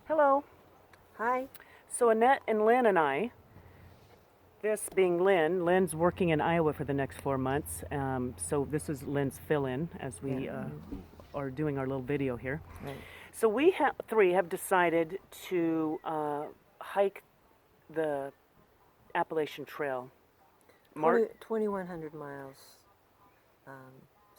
Hello. Hi. So Annette and Lynn and I, this being Lynn's working in Iowa for the next 4 months. So this is Lynn's fill-in as we are doing our little video here. Right. So we three have decided to hike the Appalachian Trail. 2,100 miles.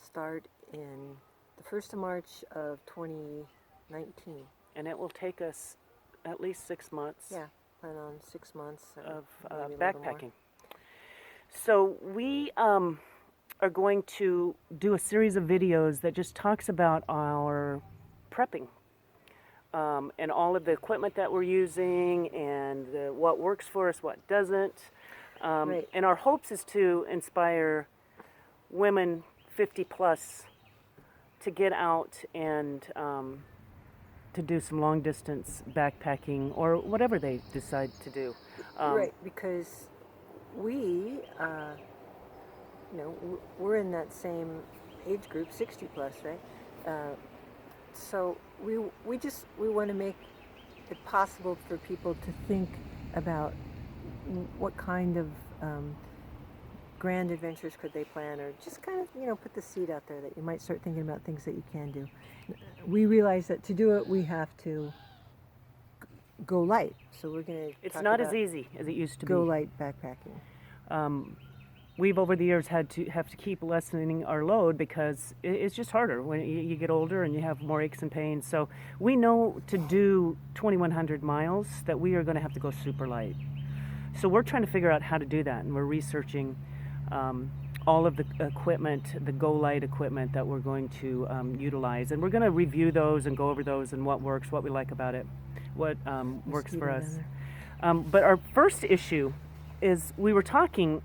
Start in the 1st of March of 2019. And it will take us at least 6 months. Yeah, plan on 6 months of maybe a little backpacking. more. So we are going to do a series of videos that just talks about our prepping and all of the equipment that we're using and what works for us, what doesn't. Right. And our hopes is to inspire women 50 plus to get out and to do some long distance backpacking or whatever they decide to do. Right, because we're in that same age group, 60 plus, right? So we want to make it possible for people to think about what kind of grand adventures could they plan, or just kind of put the seed out there that you might start thinking about things that you can do. We realize that to do it we have to go light, so we're going to It's not as easy as it used to go be. light backpacking. We've over the years have to keep lessening our load because it's just harder when you get older and you have more aches and pains. So we know to do 2,100 miles that we are going to have to go super light. So we're trying to figure out how to do that, and we're researching all of the equipment, the Go Light equipment that we're going to utilize, and we're going to review those and go over those and what works, what we like about it, what works for us. But our first issue is we were talking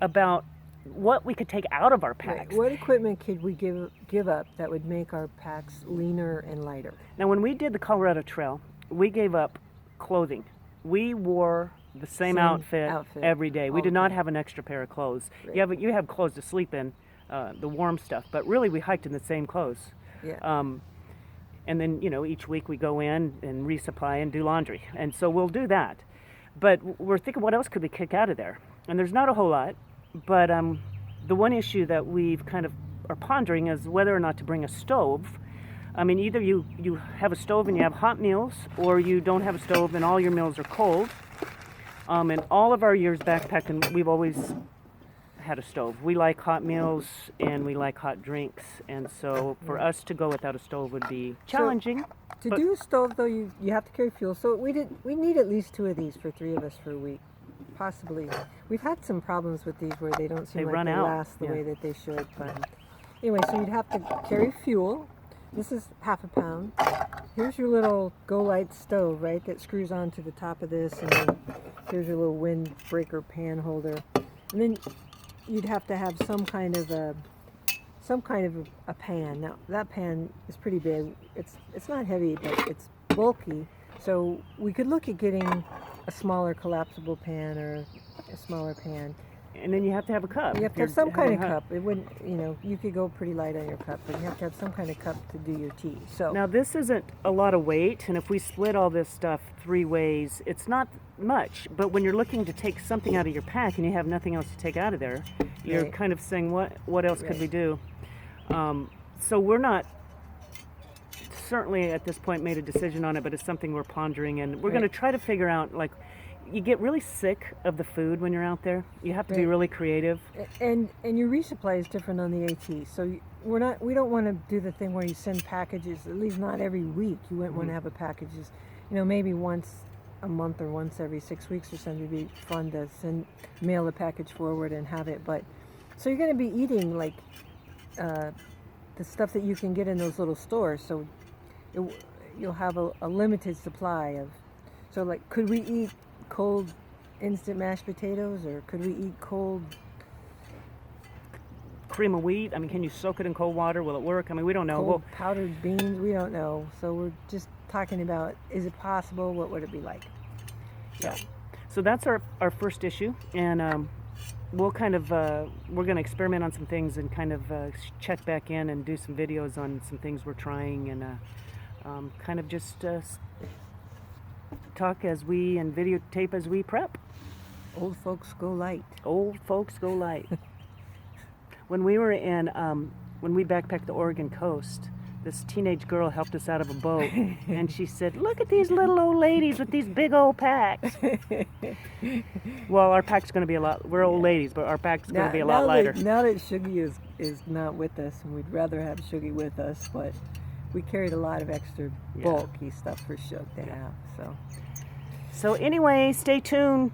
about what we could take out of our packs. Right. What equipment could we give up that would make our packs leaner and lighter? Now, when we did the Colorado Trail, we gave up clothing. We wore the same outfit every day. We did not have an extra pair of clothes. Right. You have clothes to sleep in, the warm stuff, but really we hiked in the same clothes. Yeah. And then, each week we go in and resupply and do laundry. And so we'll do that. But we're thinking, what else could we kick out of there? And there's not a whole lot. But the one issue that we've kind of are pondering is whether or not to bring a stove. I mean, either you have a stove and you have hot meals, or you don't have a stove and all your meals are cold. And all of our years backpacking, we've always had a stove. We like hot meals and we like hot drinks, and so for us to go without a stove would be challenging. So, to do a stove, though, you have to carry fuel. So we need at least 2 of these for 3 of us for a week, possibly. We've had some problems with these where they don't seem like they last the way that they should. But anyway, so you'd have to carry fuel. This is ½ a pound. Here's your little Go Light stove, right, that screws onto the top of this, and then here's your little windbreaker pan holder. And then you'd have to have some kind of a pan. Now that pan is pretty big. It's not heavy, but it's bulky. So we could look at getting a smaller collapsible pan or a smaller pan. And then you have to have a cup. You have to have some kind of cup. It wouldn't, you could go pretty light on your cup, but you have to have some kind of cup to do your tea. So now this isn't a lot of weight, and if we split all this stuff 3 ways, it's not much. But when you're looking to take something out of your pack and you have nothing else to take out of there, you're kind of saying, what else could we do? So we're not certainly at this point made a decision on it, but it's something we're pondering, and we're going to try to figure out, like, you get really sick of the food when you're out there. You have to be really creative. And your resupply is different on the AT. So we don't want to do the thing where you send packages, at least not every week. You wouldn't want to have a packages, maybe once a month or once every 6 weeks or something. It'd be fun to mail a package forward and have it. But so you're going to be eating like the stuff that you can get in those little stores. So you'll have a limited supply of. So like, could we eat cold instant mashed potatoes, or could we eat cold cream of wheat? I mean, can you soak it in cold water? Will it work? I mean, we don't know. Cold powdered beans? We don't know. So we're just talking about, is it possible? What would it be like? Yeah. So that's our first issue, and we'll kind of we're going to experiment on some things and kind of check back in and do some videos on some things we're trying, and kind of just talk as we and videotape as we prep. Old folks go light. Old folks go light. When we were in when we backpacked the Oregon coast, this teenage girl helped us out of a boat, and she said, "Look at these little old ladies with these big old packs." Well, our pack's going to be a lot. We're old ladies, but our pack's going to be a lot lighter. Now that Shuggy is not with us, and we'd rather have Shuggy with us, but we carried a lot of extra bulky stuff for Shug to have. So anyway, stay tuned.